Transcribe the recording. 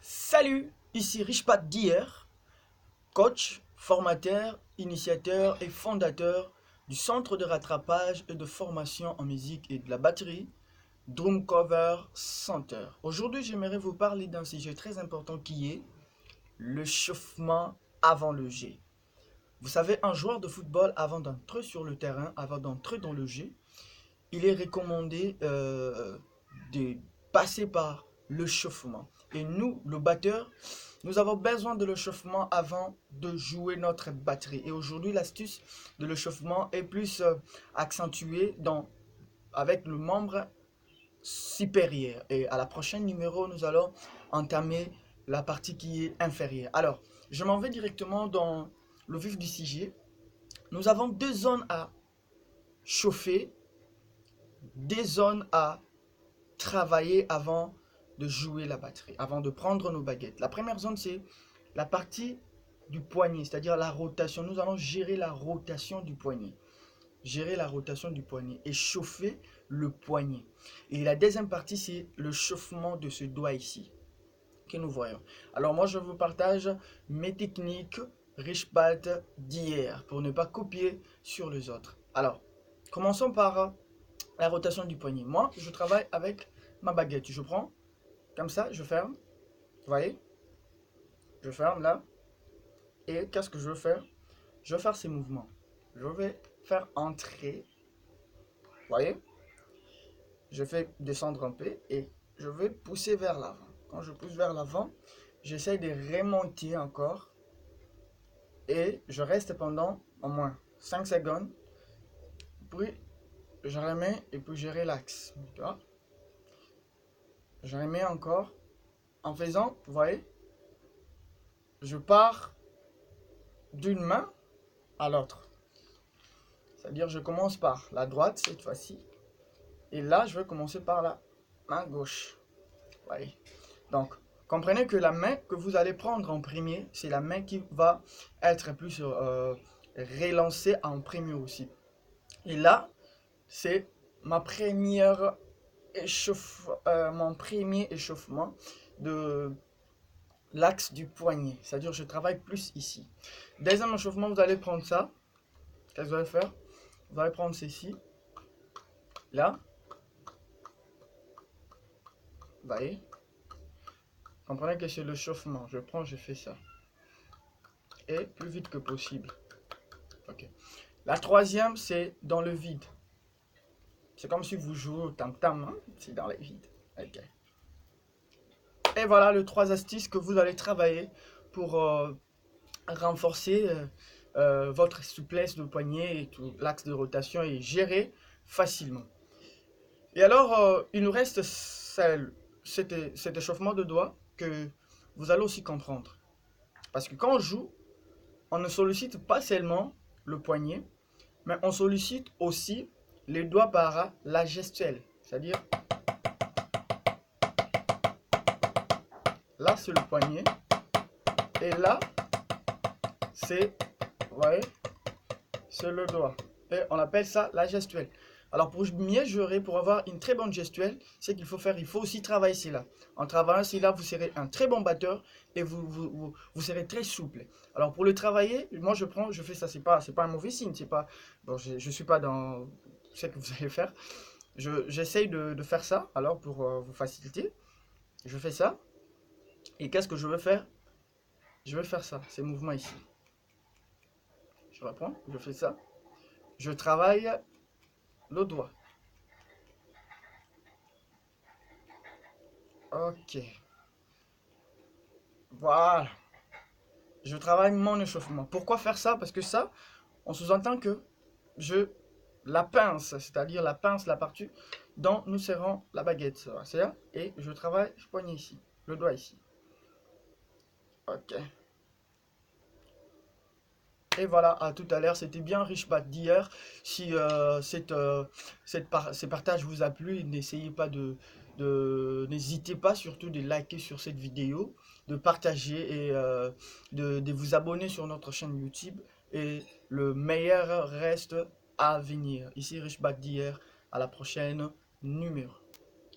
Salut, ici Richpat d'hier, coach, formateur, initiateur et fondateur du centre de rattrapage et de formation en musique et de la batterie, Drum Cover Center. Aujourd'hui, j'aimerais vous parler d'un sujet très important qui est le chauffement avant le jet. Vous savez, un joueur de football, avant d'entrer sur le terrain, avant d'entrer dans le jet, il est recommandé de passer par le chauffement. Et nous, le batteur, nous avons besoin de l'échauffement avant de jouer notre batterie. Et aujourd'hui, l'astuce de l'échauffement est plus accentuée avec le membre supérieur. Et à la prochaine numéro, nous allons entamer la partie qui est inférieure. Alors, je m'en vais directement dans le vif du sujet. Nous avons deux zones à chauffer, des zones à travailler avant de jouer la batterie, avant de prendre nos baguettes. La première zone, c'est la partie du poignet, c'est-à-dire la rotation. Nous allons gérer la rotation du poignet. Gérer la rotation du poignet et chauffer le poignet. Et la deuxième partie, c'est le chauffement de ce doigt ici, que nous voyons. Alors moi, je vous partage mes techniques Richpat d'hier pour ne pas copier sur les autres. Alors, commençons par la rotation du poignet. Moi, je travaille avec ma baguette. Je prends, comme ça, je ferme. Vous voyez? Je ferme là. Et qu'est-ce que je veux faire? Je vais faire ces mouvements. Je vais faire entrer. Vous voyez? Je fais descendre un peu et je vais pousser vers l'avant. Quand je pousse vers l'avant, j'essaie de remonter encore. Et je reste pendant au moins 5 secondes. Puis je remets et puis je relaxe. Tu vois? Je remets encore. En faisant, vous voyez, je pars d'une main à l'autre. C'est-à-dire, je commence par la droite cette fois-ci. Et là, je vais commencer par la main gauche. Vous voyez? Donc, comprenez que la main que vous allez prendre en premier, c'est la main qui va être plus relancée en premier aussi. Et là, c'est mon premier échauffement de l'axe du poignet. C'est-à-dire, je travaille plus ici. Deuxième échauffement, vous allez prendre ça. Qu'est-ce que vous allez faire? Vous allez prendre ceci. Là. Vous voyez? Comprenez que c'est le chauffement. Je prends, je fais ça. Et plus vite que possible. Ok. La troisième, c'est dans le vide. C'est comme si vous jouez au tam-tam. Hein? C'est dans le vide. Ok. Et voilà les trois astuces que vous allez travailler pour renforcer votre souplesse de poignet et tout l'axe de rotation et gérer facilement. Et alors, il nous reste cet échauffement de doigts que vous allez aussi comprendre. Parce que quand on joue, on ne sollicite pas seulement le poignet, mais on sollicite aussi les doigts par la gestuelle. C'est-à-dire, là c'est le poignet, et là c'est, vous voyez, c'est le doigt. Et on appelle ça la gestuelle. Alors pour mieux jouer, pour avoir une très bonne gestuelle, c'est qu'il faut faire, il faut aussi travailler cela. En travaillant cela, vous serez un très bon batteur et vous serez très souple. Alors pour le travailler, moi je fais ça, c'est pas un mauvais signe, c'est pas, bon, je suis pas dans ce que vous allez faire. J'essaye de faire ça, alors pour vous faciliter, je fais ça. Et qu'est-ce que je veux faire? Je vais faire ça, ces mouvements ici. Je reprends, je fais ça. Je travaille le doigt. Ok. Voilà. Je travaille mon échauffement. Pourquoi faire ça? Parce que ça, on sous-entend que je la pince, c'est-à-dire la pince, la partie dont nous serrons la baguette. C'est là. Et je travaille le poignet ici, le doigt ici. Ok. Et voilà, à tout à l'heure, c'était bien Richpat d'hier. Si ces partages vous a plu, n'hésitez pas surtout de liker sur cette vidéo, de partager et de vous abonner sur notre chaîne YouTube. Et le meilleur reste à venir. Ici Richpat d'hier, à la prochaine numéro.